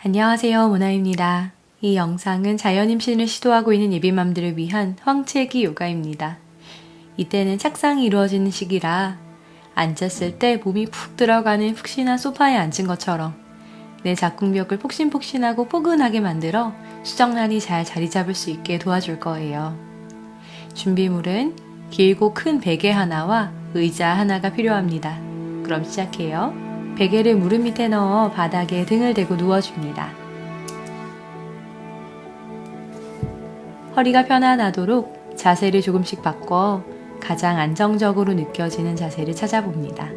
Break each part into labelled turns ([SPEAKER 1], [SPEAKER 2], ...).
[SPEAKER 1] 안녕하세요, 모나입니다. 이 영상은 자연임신을 시도하고 있는 예비맘들을 위한 황체기 요가입니다. 이때는 착상이 이루어지는 시기라 앉았을 때 몸이 푹 들어가는 푹신한 소파에 앉은 것처럼 내 작궁벽을 폭신폭신하고 포근하게 만들어 수정란이 잘 자리 잡을 수 있게 도와줄 거예요. 준비물은 길고 큰 베개 하나와 의자 하나가 필요합니다. 그럼 시작해요. 베개를 무릎 밑에 넣어 바닥에 등을 대고 누워줍니다. 허리가 편안하도록 자세를 조금씩 바꿔 가장 안정적으로 느껴지는 자세를 찾아봅니다.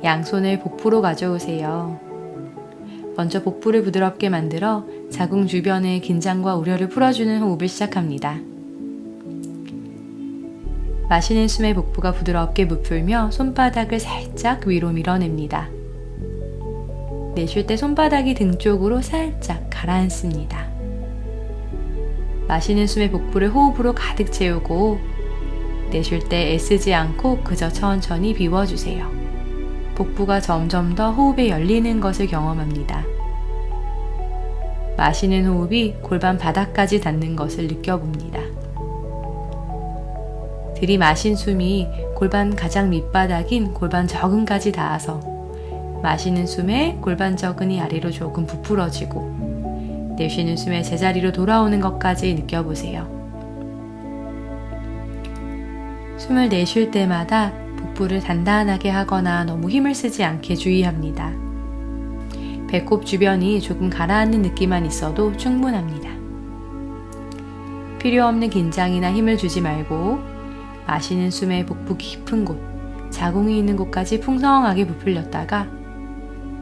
[SPEAKER 1] 양손을 복부로 가져오세요. 먼저 복부를 부드럽게 만들어 자궁 주변의 긴장과 우려를 풀어주는 호흡을 시작합니다. 마시는 숨에 복부가 부드럽게 부풀며 손바닥을 살짝 위로 밀어냅니다. 내쉴 때 손바닥이 등 쪽으로 살짝 가라앉습니다. 마시는 숨에 복부를 호흡으로 가득 채우고 내쉴 때 애쓰지 않고 그저 천천히 비워주세요. 복부가 점점 더 호흡에 열리는 것을 경험합니다. 마시는 호흡이 골반 바닥까지 닿는 것을 느껴봅니다. 들이마신 숨이 골반 가장 밑바닥인 골반 저근까지 닿아서 마시는 숨에 골반 저근이 아래로 조금 부풀어지고 내쉬는 숨에 제자리로 돌아오는 것까지 느껴보세요. 숨을 내쉴 때마다 복부를 단단하게 하거나 너무 힘을 쓰지 않게 주의합니다. 배꼽 주변이 조금 가라앉는 느낌만 있어도 충분합니다. 필요 없는 긴장이나 힘을 주지 말고 마시는 숨에 복부 깊은 곳, 자궁이 있는 곳까지 풍성하게 부풀렸다가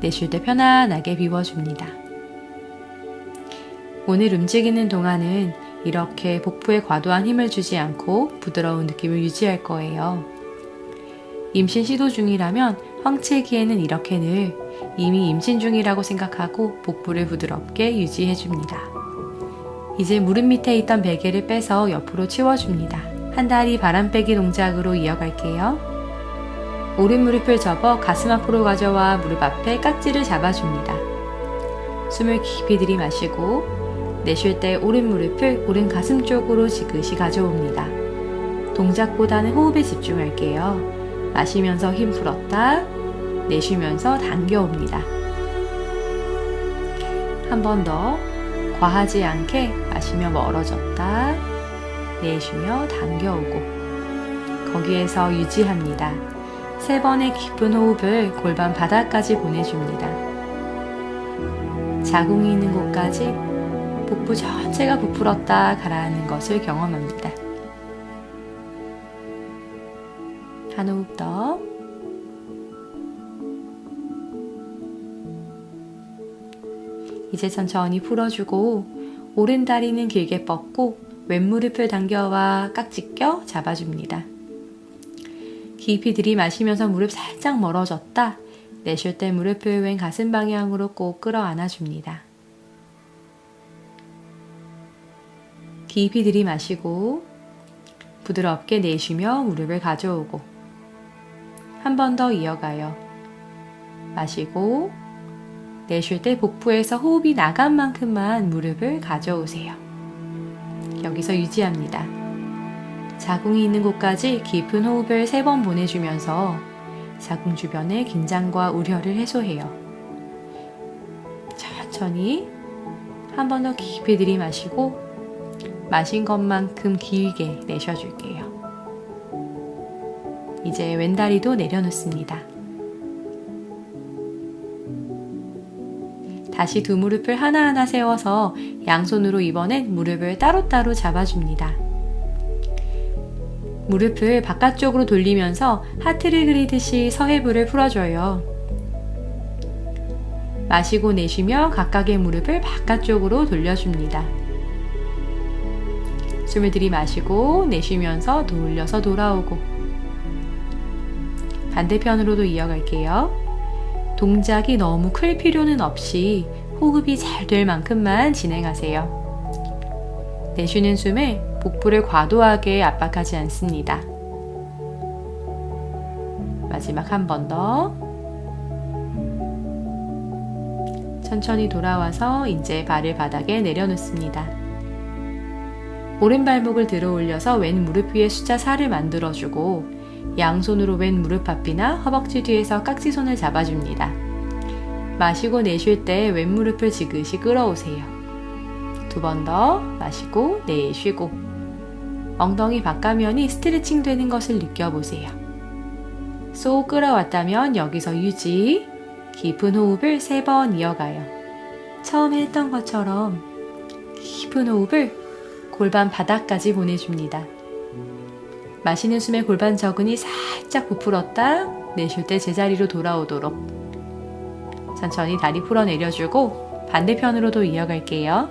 [SPEAKER 1] 내쉴 때 편안하게 비워줍니다. 오늘 움직이는 동안은 이렇게 복부에 과도한 힘을 주지 않고 부드러운 느낌을 유지할 거예요. 임신 시도 중이라면 황체기에는 이렇게 늘 이미 임신 중이라고 생각하고 복부를 부드럽게 유지해줍니다. 이제 무릎 밑에 있던 베개를 빼서 옆으로 치워줍니다. 한 다리 바람 빼기 동작으로 이어갈게요. 오른 무릎을 접어 가슴 앞으로 가져와 무릎 앞에 깍지를 잡아줍니다. 숨을 깊이 들이마시고 내쉴 때 오른 무릎을 오른 가슴 쪽으로 지그시 가져옵니다. 동작보다는 호흡에 집중할게요. 마시면서 힘 풀었다, 내쉬면서 당겨옵니다. 한 번 더 과하지 않게 마시며 멀어졌다, 내쉬며 당겨오고 거기에서 유지합니다. 3번의 깊은 호흡을 골반 바닥까지 보내줍니다. 자궁이 있는 곳까지 복부 전체가 부풀었다 가라앉는 것을 경험합니다. 한 호흡 더. 이제 천천히 풀어주고 오른 다리는 길게 뻗고 왼무릎을 당겨와 깍지 껴 잡아줍니다. 깊이 들이마시면서 무릎 살짝 멀어졌다. 내쉴 때 무릎을 왼 가슴 방향으로 꼭 끌어 안아줍니다. 깊이 들이마시고 부드럽게 내쉬며 무릎을 가져오고 한 번 더 이어가요. 마시고 내쉴 때 복부에서 호흡이 나간 만큼만 무릎을 가져오세요. 여기서 유지합니다. 자궁이 있는 곳까지 깊은 호흡을 3번 보내주면서 자궁 주변의 긴장과 우려를 해소해요. 천천히 한 번 더 깊이 들이마시고 마신 것만큼 길게 내쉬어줄게요. 이제 왼다리도 내려놓습니다. 다시 두 무릎을 하나하나 세워서 양손으로 이번엔 무릎을 따로따로 잡아줍니다. 무릎을 바깥쪽으로 돌리면서 하트를 그리듯이 서해부를 풀어줘요. 마시고 내쉬며 각각의 무릎을 바깥쪽으로 돌려줍니다. 숨을 들이마시고 내쉬면서 돌려서 돌아오고 반대편으로도 이어갈게요. 동작이 너무 클 필요는 없이 호흡이 잘 될 만큼만 진행하세요. 내쉬는 숨에 복부를 과도하게 압박하지 않습니다. 마지막 한 번 더. 천천히 돌아와서 이제 발을 바닥에 내려놓습니다. 오른발목을 들어 올려서 왼 무릎 위에 숫자 4를 만들어주고 양손으로 왼 무릎 앞이나 허벅지 뒤에서 깍지손을 잡아줍니다. 마시고 내쉴 때 왼 무릎을 지그시 끌어오세요. 2번 더 마시고 내쉬고 엉덩이 바깥면이 스트레칭 되는 것을 느껴보세요. 쏙 끌어왔다면 여기서 유지. 깊은 호흡을 3번 이어가요. 처음에 했던 것처럼 깊은 호흡을 골반 바닥까지 보내줍니다. 마시는 숨에 골반 저근이 살짝 부풀었다 내쉴 때 제자리로 돌아오도록 천천히 다리 풀어 내려주고 반대편으로도 이어갈게요.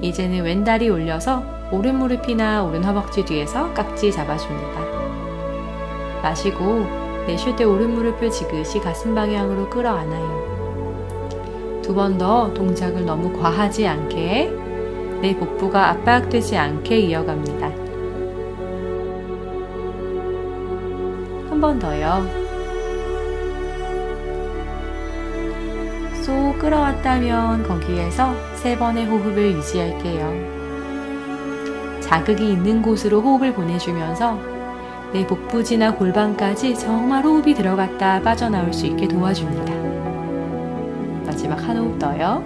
[SPEAKER 1] 이제는 왼 다리 올려서 오른 무릎이나 오른 허벅지 뒤에서 깍지 잡아줍니다. 마시고 내쉴 때 오른 무릎을 지그시 가슴 방향으로 끌어안아요. 2번 더 동작을 너무 과하지 않게 내 복부가 압박되지 않게 이어갑니다. 한 번 더요. 쏙 끌어왔다면 거기에서 3번의 호흡을 유지할게요. 자극이 있는 곳으로 호흡을 보내주면서 내 복부지나 골반까지 정말 호흡이 들어갔다 빠져나올 수 있게 도와줍니다. 마지막 한 호흡 더요.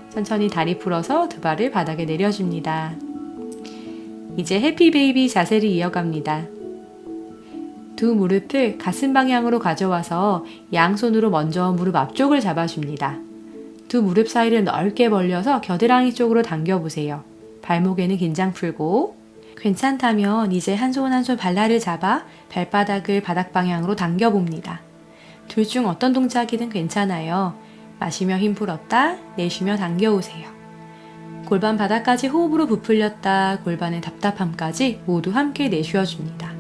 [SPEAKER 1] 천천히 다리 풀어서 2발을 바닥에 내려줍니다. 이제 해피 베이비 자세를 이어갑니다. 2 무릎을 가슴 방향으로 가져와서 양손으로 먼저 무릎 앞쪽을 잡아줍니다. 2 무릎 사이를 넓게 벌려서 겨드랑이 쪽으로 당겨보세요. 발목에는 긴장 풀고 괜찮다면 이제 한 손 한 손 발날을 잡아 발바닥을 바닥 방향으로 당겨봅니다. 둘 중 어떤 동작이든 괜찮아요. 마시며 힘 풀었다 내쉬며 당겨오세요. 골반 바닥까지 호흡으로 부풀렸다 골반의 답답함까지 모두 함께 내쉬어줍니다.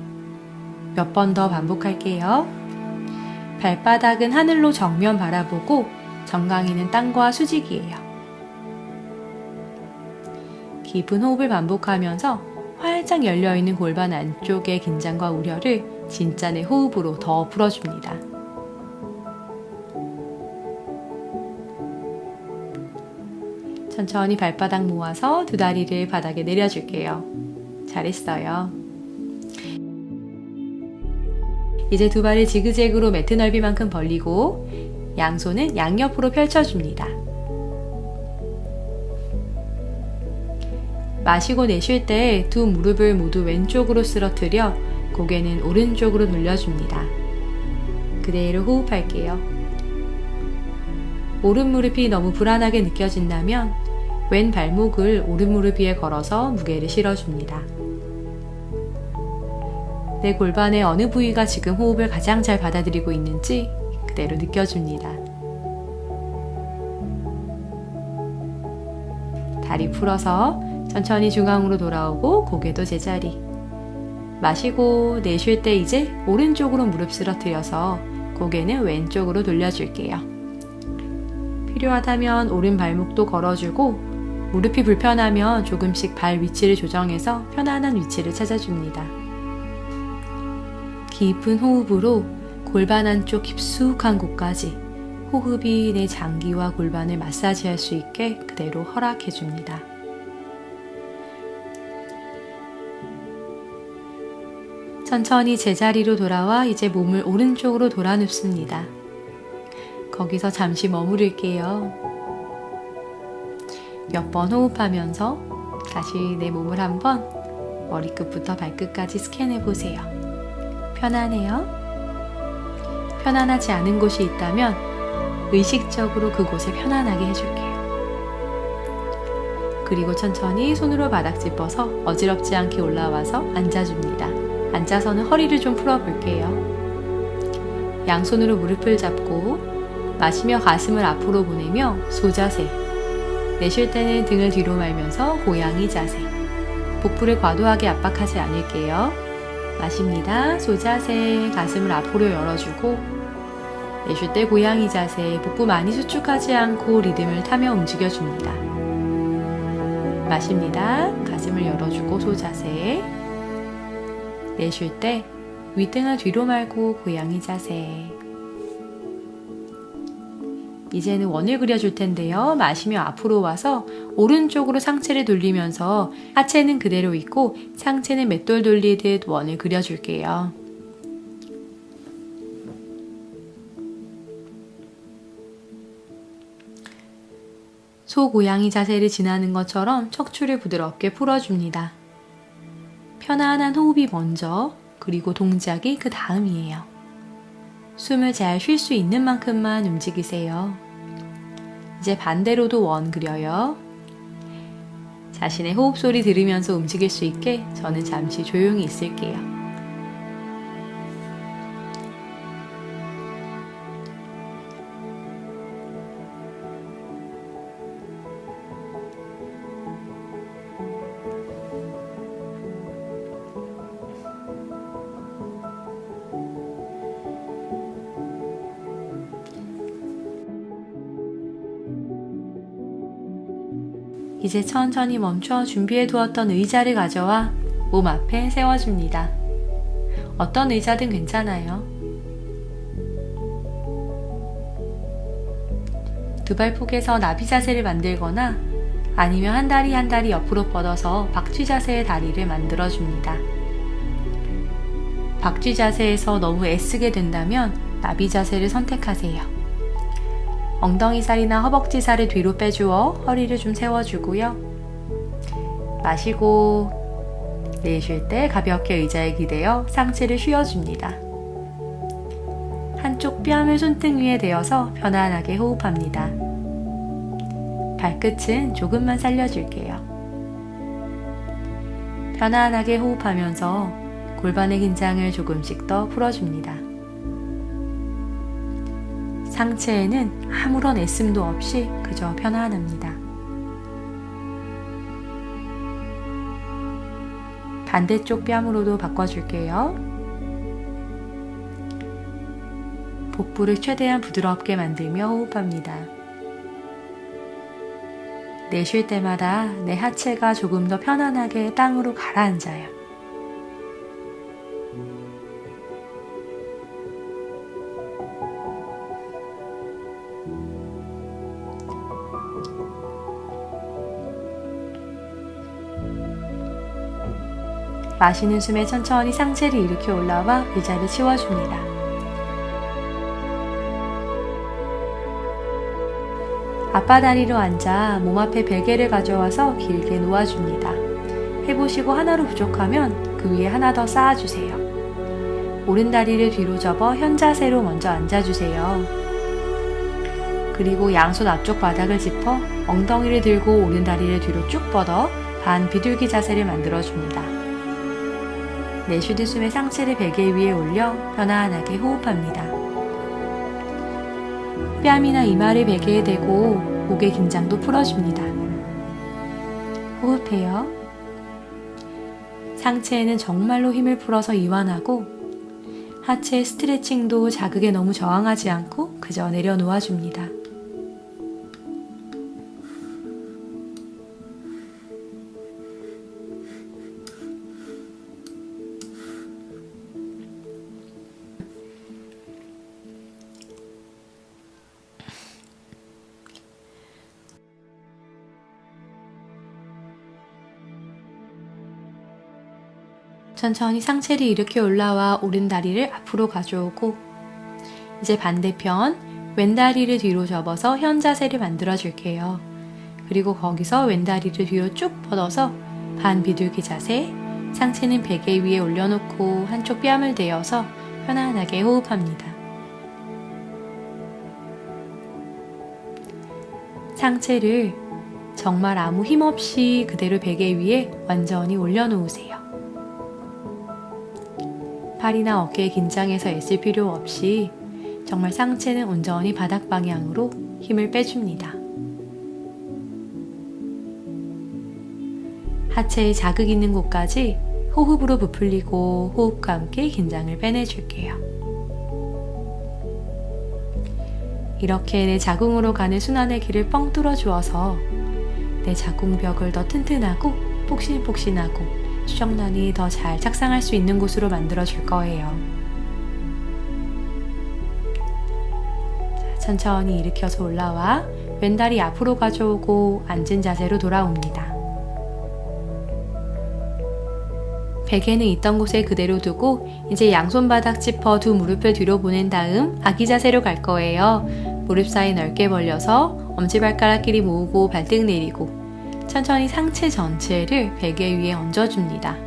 [SPEAKER 1] 몇 번 더 반복할게요. 발바닥은 하늘로 정면 바라보고 정강이는 땅과 수직이에요. 깊은 호흡을 반복하면서 활짝 열려있는 골반 안쪽의 긴장과 우려를 진짜 내 호흡으로 더 풀어줍니다. 천천히 발바닥 모아서 2 다리를 바닥에 내려줄게요. 잘했어요. 이제 2 발을 지그재그로 매트 넓이만큼 벌리고 양손은 양옆으로 펼쳐줍니다. 마시고 내쉴 때 2 무릎을 모두 왼쪽으로 쓰러뜨려 고개는 오른쪽으로 돌려줍니다. 그대로 호흡할게요. 오른 무릎이 너무 불안하게 느껴진다면 왼 발목을 오른 무릎 위에 걸어서 무게를 실어줍니다. 내 골반의 어느 부위가 지금 호흡을 가장 잘 받아들이고 있는지 그대로 느껴줍니다. 다리 풀어서 천천히 중앙으로 돌아오고 고개도 제자리. 마시고 내쉴 때 이제 오른쪽으로 무릎 쓰러뜨려서 고개는 왼쪽으로 돌려줄게요. 필요하다면 오른 발목도 걸어주고 무릎이 불편하면 조금씩 발 위치를 조정해서 편안한 위치를 찾아줍니다. 깊은 호흡으로 골반 안쪽 깊숙한 곳까지 호흡이 내 장기와 골반을 마사지할 수 있게 그대로 허락해줍니다. 천천히 제자리로 돌아와 이제 몸을 오른쪽으로 돌아 눕습니다. 거기서 잠시 머무를게요. 몇 번 호흡하면서 다시 내 몸을 한번 머리끝부터 발끝까지 스캔해 보세요. 편안해요? 편안하지 않은 곳이 있다면 의식적으로 그곳에 편안하게 해줄게요. 그리고 천천히 손으로 바닥 짚어서 어지럽지 않게 올라와서 앉아줍니다. 앉아서는 허리를 좀 풀어볼게요. 양손으로 무릎을 잡고 마시며 가슴을 앞으로 보내며 소자세. 내쉴 때는 등을 뒤로 말면서 고양이 자세. 복부를 과도하게 압박하지 않을게요. 마십니다. 소자세. 가슴을 앞으로 열어주고 내쉴 때 고양이 자세. 복부 많이 수축하지 않고 리듬을 타며 움직여줍니다. 마십니다. 가슴을 열어주고 소자세. 내쉴 때 윗등을 뒤로 말고 고양이 자세. 이제는 원을 그려줄 텐데요. 마시며 앞으로 와서 오른쪽으로 상체를 돌리면서 하체는 그대로 있고 상체는 맷돌 돌리듯 원을 그려줄게요. 소 고양이 자세를 지나는 것처럼 척추를 부드럽게 풀어줍니다. 편안한 호흡이 먼저, 그리고 동작이 그 다음이에요. 숨을 잘 쉴 수 있는 만큼만 움직이세요. 이제 반대로도 원 그려요. 자신의 호흡 소리 들으면서 움직일 수 있게 저는 잠시 조용히 있을게요. 이제 천천히 멈춰 준비해 두었던 의자를 가져와 몸 앞에 세워줍니다. 어떤 의자든 괜찮아요. 두 발 폭에서 나비 자세를 만들거나 아니면 한 다리 옆으로 뻗어서 박쥐 자세의 다리를 만들어줍니다. 박쥐 자세에서 너무 애쓰게 된다면 나비 자세를 선택하세요. 엉덩이 살이나 허벅지 살을 뒤로 빼주어 허리를 좀 세워주고요. 마시고 내쉴 때 가볍게 의자에 기대어 상체를 쉬어줍니다. 한쪽 뺨을 손등 위에 대어서 편안하게 호흡합니다. 발끝은 조금만 살려줄게요. 편안하게 호흡하면서 골반의 긴장을 조금씩 더 풀어줍니다. 상체에는 아무런 애씀도 없이 그저 편안합니다. 반대쪽 뺨으로도 바꿔줄게요. 복부를 최대한 부드럽게 만들며 호흡합니다. 내쉴 때마다 내 하체가 조금 더 편안하게 땅으로 가라앉아요. 마시는 숨에 천천히 상체를 일으켜 올라와 의자를 치워줍니다. 앞바다리로 앉아 몸 앞에 베개를 가져와서 길게 놓아줍니다. 해보시고 하나로 부족하면 그 위에 하나 더 쌓아주세요. 오른다리를 뒤로 접어 현자세로 먼저 앉아주세요. 그리고 양손 앞쪽 바닥을 짚어 엉덩이를 들고 오른다리를 뒤로 쭉 뻗어 반 비둘기 자세를 만들어줍니다. 내쉬는 숨에 상체를 베개 위에 올려 편안하게 호흡합니다. 뺨이나 이마를 베개에 대고 목의 긴장도 풀어줍니다. 호흡해요. 상체에는 정말로 힘을 풀어서 이완하고 하체 스트레칭도 자극에 너무 저항하지 않고 그저 내려놓아줍니다. 천천히 상체를 일으켜 올라와 오른다리를 앞으로 가져오고 이제 반대편 왼다리를 뒤로 접어서 현자세를 만들어 줄게요. 그리고 거기서 왼다리를 뒤로 쭉 뻗어서 반 비둘기 자세, 상체는 베개 위에 올려놓고 한쪽 뺨을 대어서 편안하게 호흡합니다. 상체를 정말 아무 힘 없이 그대로 베개 위에 완전히 올려놓으세요. 팔이나 어깨에 긴장해서 애쓸 필요 없이 정말 상체는 온전히 바닥 방향으로 힘을 빼줍니다. 하체에 자극 있는 곳까지 호흡으로 부풀리고 호흡과 함께 긴장을 빼내줄게요. 이렇게 내 자궁으로 가는 순환의 길을 뻥 뚫어 주어서 내 자궁벽을 더 튼튼하고 폭신폭신하고 수정란이 더 잘 착상할 수 있는 곳으로 만들어 줄 거예요. 자, 천천히 일으켜서 올라와 왼다리 앞으로 가져오고 앉은 자세로 돌아옵니다. 베개는 있던 곳에 그대로 두고 이제 양손 바닥 짚어 두 무릎을 뒤로 보낸 다음 아기 자세로 갈 거예요. 무릎 사이 넓게 벌려서 엄지발가락끼리 모으고 발등 내리고 천천히 상체 전체를 베개 위에 얹어줍니다.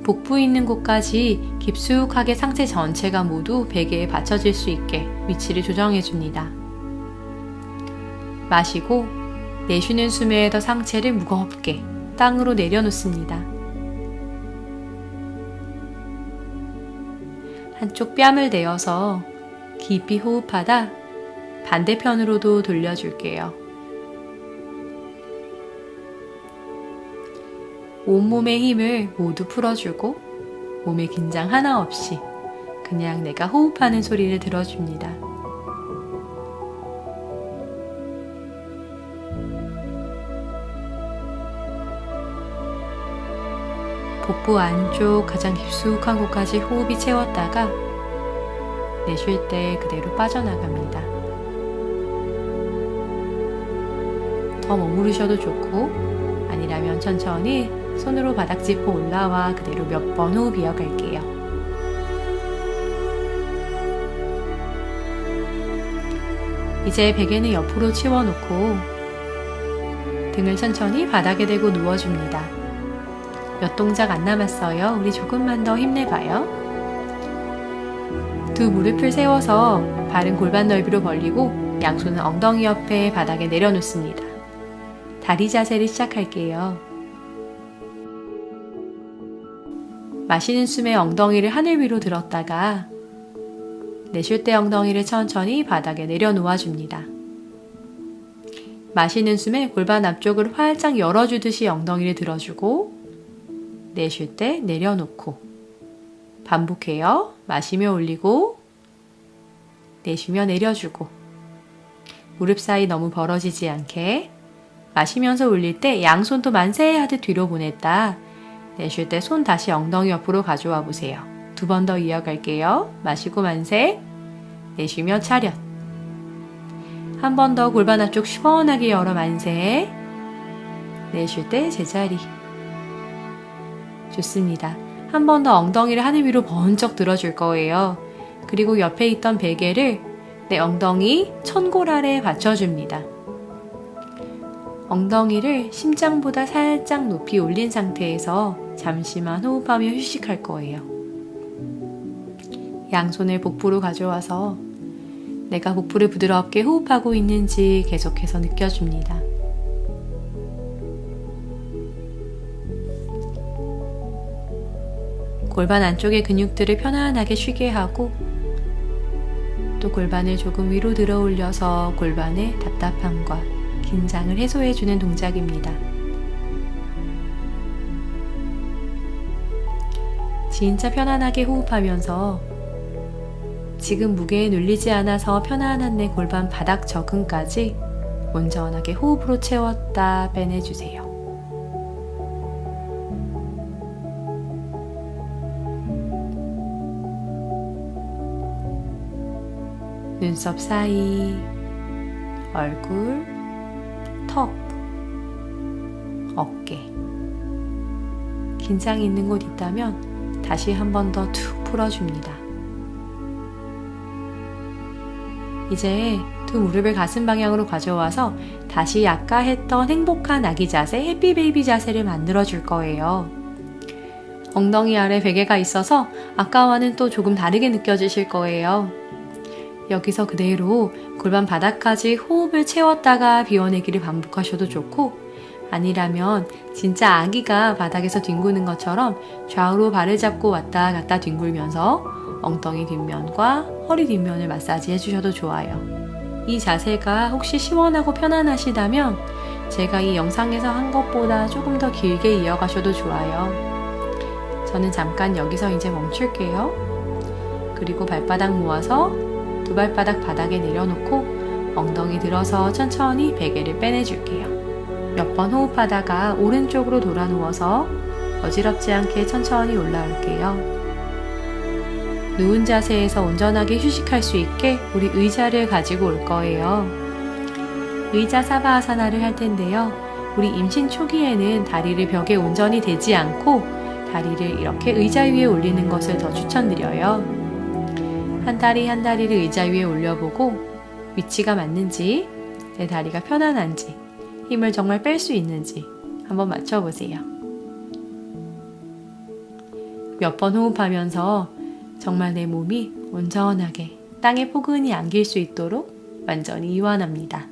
[SPEAKER 1] 복부 있는 곳까지 깊숙하게 상체 전체가 모두 베개에 받쳐질 수 있게 위치를 조정해줍니다. 마시고 내쉬는 숨에 더 상체를 무겁게 땅으로 내려놓습니다. 한쪽 뺨을 내어서 깊이 호흡하다 반대편으로도 돌려줄게요. 온몸의 힘을 모두 풀어주고 몸의 긴장 하나 없이 그냥 내가 호흡하는 소리를 들어줍니다. 복부 안쪽 가장 깊숙한 곳까지 호흡이 채웠다가 내쉴 때 그대로 빠져나갑니다. 더 머무르셔도 좋고 아니라면 천천히 손으로 바닥 짚어 올라와 그대로 몇 번 호흡 이어갈게요. 이제 베개는 옆으로 치워놓고 등을 천천히 바닥에 대고 누워줍니다. 몇 동작 안 남았어요. 우리 조금만 더 힘내봐요. 두 무릎을 세워서 발은 골반 넓이로 벌리고 양손은 엉덩이 옆에 바닥에 내려놓습니다. 다리 자세를 시작할게요. 마시는 숨에 엉덩이를 하늘 위로 들었다가 내쉴 때 엉덩이를 천천히 바닥에 내려놓아줍니다. 마시는 숨에 골반 앞쪽을 활짝 열어주듯이 엉덩이를 들어주고 내쉴 때 내려놓고 반복해요. 마시며 올리고 내쉬며 내려주고 무릎 사이 너무 벌어지지 않게 마시면서 올릴 때 양손도 만세 하듯 뒤로 보냈다. 내쉴 때 손 다시 엉덩이 옆으로 가져와 보세요. 두 번 더 이어갈게요. 마시고 만세 내쉬며 차렷 한 번 더 골반 앞쪽 시원하게 열어 만세 내쉴 때 제자리 좋습니다. 한 번 더 엉덩이를 하늘 위로 번쩍 들어줄 거예요. 그리고 옆에 있던 베개를 내 엉덩이 천골 아래에 받쳐줍니다. 엉덩이를 심장보다 살짝 높이 올린 상태에서 잠시만 호흡하며 휴식할 거예요. 양손을 복부로 가져와서 내가 복부를 부드럽게 호흡하고 있는지 계속해서 느껴줍니다. 골반 안쪽의 근육들을 편안하게 쉬게 하고 또 골반을 조금 위로 들어 올려서 골반의 답답함과 긴장을 해소해주는 동작입니다. 진짜 편안하게 호흡하면서 지금 무게에 눌리지 않아서 편안한 내 골반 바닥 적응까지 온전하게 호흡으로 채웠다 빼내주세요. 눈썹 사이, 얼굴, 턱, 어깨 긴장이 있는 곳 있다면 다시 한 번 더 툭 풀어줍니다. 이제 두 무릎을 가슴 방향으로 가져와서 다시 아까 했던 행복한 아기 자세, 해피 베이비 자세를 만들어 줄 거예요. 엉덩이 아래 베개가 있어서 아까와는 또 조금 다르게 느껴지실 거예요. 여기서 그대로 골반 바닥까지 호흡을 채웠다가 비워내기를 반복하셔도 좋고 아니라면 진짜 아기가 바닥에서 뒹구는 것처럼 좌우로 발을 잡고 왔다 갔다 뒹굴면서 엉덩이 뒷면과 허리 뒷면을 마사지 해주셔도 좋아요. 이 자세가 혹시 시원하고 편안하시다면 제가 이 영상에서 한 것보다 조금 더 길게 이어가셔도 좋아요. 저는 잠깐 여기서 이제 멈출게요. 그리고 발바닥 모아서 두 발바닥 바닥에 내려놓고 엉덩이 들어서 천천히 베개를 빼내줄게요. 몇 번 호흡하다가 오른쪽으로 돌아 누워서 어지럽지 않게 천천히 올라올게요. 누운 자세에서 온전하게 휴식할 수 있게 우리 의자를 가지고 올 거예요. 의자 사바아사나를 할 텐데요. 우리 임신 초기에는 다리를 벽에 온전히 대지 않고 다리를 이렇게 의자 위에 올리는 것을 더 추천드려요. 한 다리 한 다리를 의자 위에 올려보고 위치가 맞는지, 내 다리가 편안한지, 힘을 정말 뺄 수 있는지 한번 맞춰보세요. 몇 번 호흡하면서 정말 내 몸이 온전하게 땅에 포근히 안길 수 있도록 완전히 이완합니다.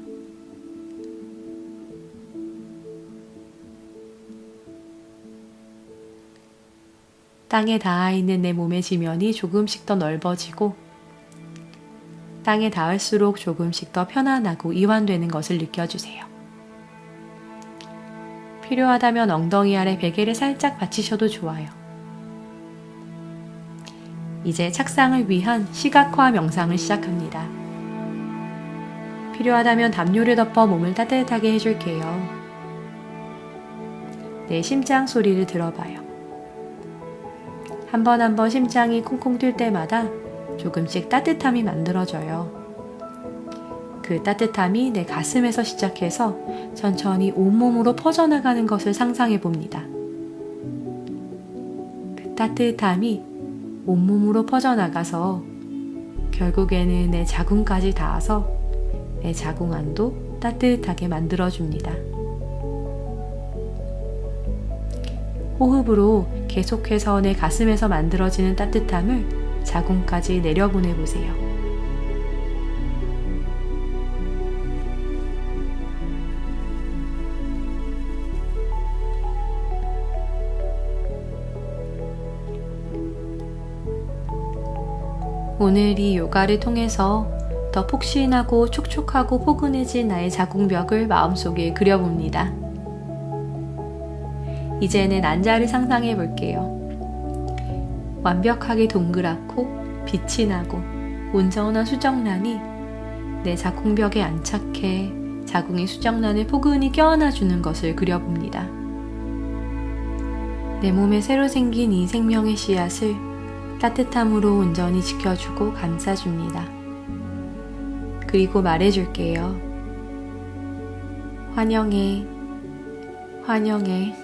[SPEAKER 1] 땅에 닿아 있는 내 몸의 지면이 조금씩 더 넓어지고 땅에 닿을수록 조금씩 더 편안하고 이완되는 것을 느껴주세요. 필요하다면 엉덩이 아래 베개를 살짝 받치셔도 좋아요. 이제 착상을 위한 시각화 명상을 시작합니다. 필요하다면 담요를 덮어 몸을 따뜻하게 해줄게요. 내 심장 소리를 들어봐요. 한 번 한 번 심장이 콩콩 뛸 때마다 조금씩 따뜻함이 만들어져요. 그 따뜻함이 내 가슴에서 시작해서 천천히 온몸으로 퍼져나가는 것을 상상해 봅니다. 그 따뜻함이 온몸으로 퍼져나가서 결국에는 내 자궁까지 닿아서 내 자궁 안도 따뜻하게 만들어줍니다. 호흡으로 계속해서 내 가슴에서 만들어지는 따뜻함을 자궁까지 내려보내보세요. 오늘 이 요가를 통해서 더 폭신하고 촉촉하고 포근해진 나의 자궁벽을 마음속에 그려봅니다. 이제는 앉아를 상상해 볼게요. 완벽하게 동그랗고 빛이 나고 온전한 수정란이 내 자궁벽에 안착해 자궁의 수정란을 포근히 껴안아주는 것을 그려봅니다. 내 몸에 새로 생긴 이 생명의 씨앗을 따뜻함으로 온전히 지켜주고 감싸줍니다. 그리고 말해줄게요. 환영해, 환영해,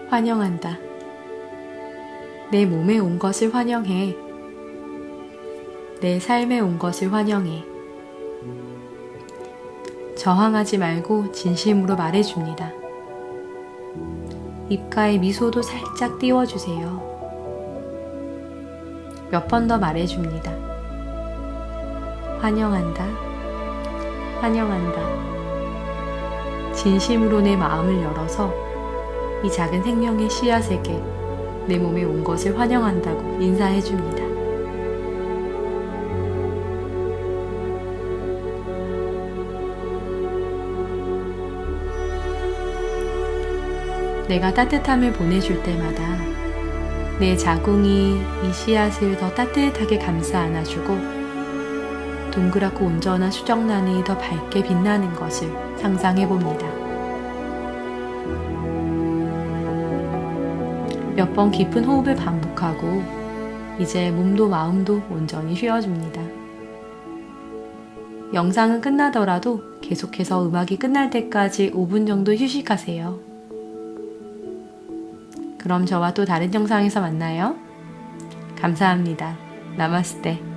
[SPEAKER 1] 환영한다. 내 몸에 온 것을 환영해. 내 삶에 온 것을 환영해. 저항하지 말고 진심으로 말해줍니다. 입가에 미소도 살짝 띄워주세요. 몇 번 더 말해줍니다. 환영한다. 환영한다. 진심으로 내 마음을 열어서 이 작은 생명의 씨앗에게 내 몸에 온 것을 환영한다고 인사해줍니다. 내가 따뜻함을 보내줄 때마다 내 자궁이 이 씨앗을 더 따뜻하게 감싸 안아주고 동그랗고 온전한 수정란이 더 밝게 빛나는 것을 상상해봅니다. 몇 번 깊은 호흡을 반복하고 이제 몸도 마음도 온전히 쉬어줍니다. 영상은 끝나더라도 계속해서 음악이 끝날 때까지 5분 정도 휴식하세요. 그럼 저와 또 다른 영상에서 만나요. 감사합니다. 나마스테.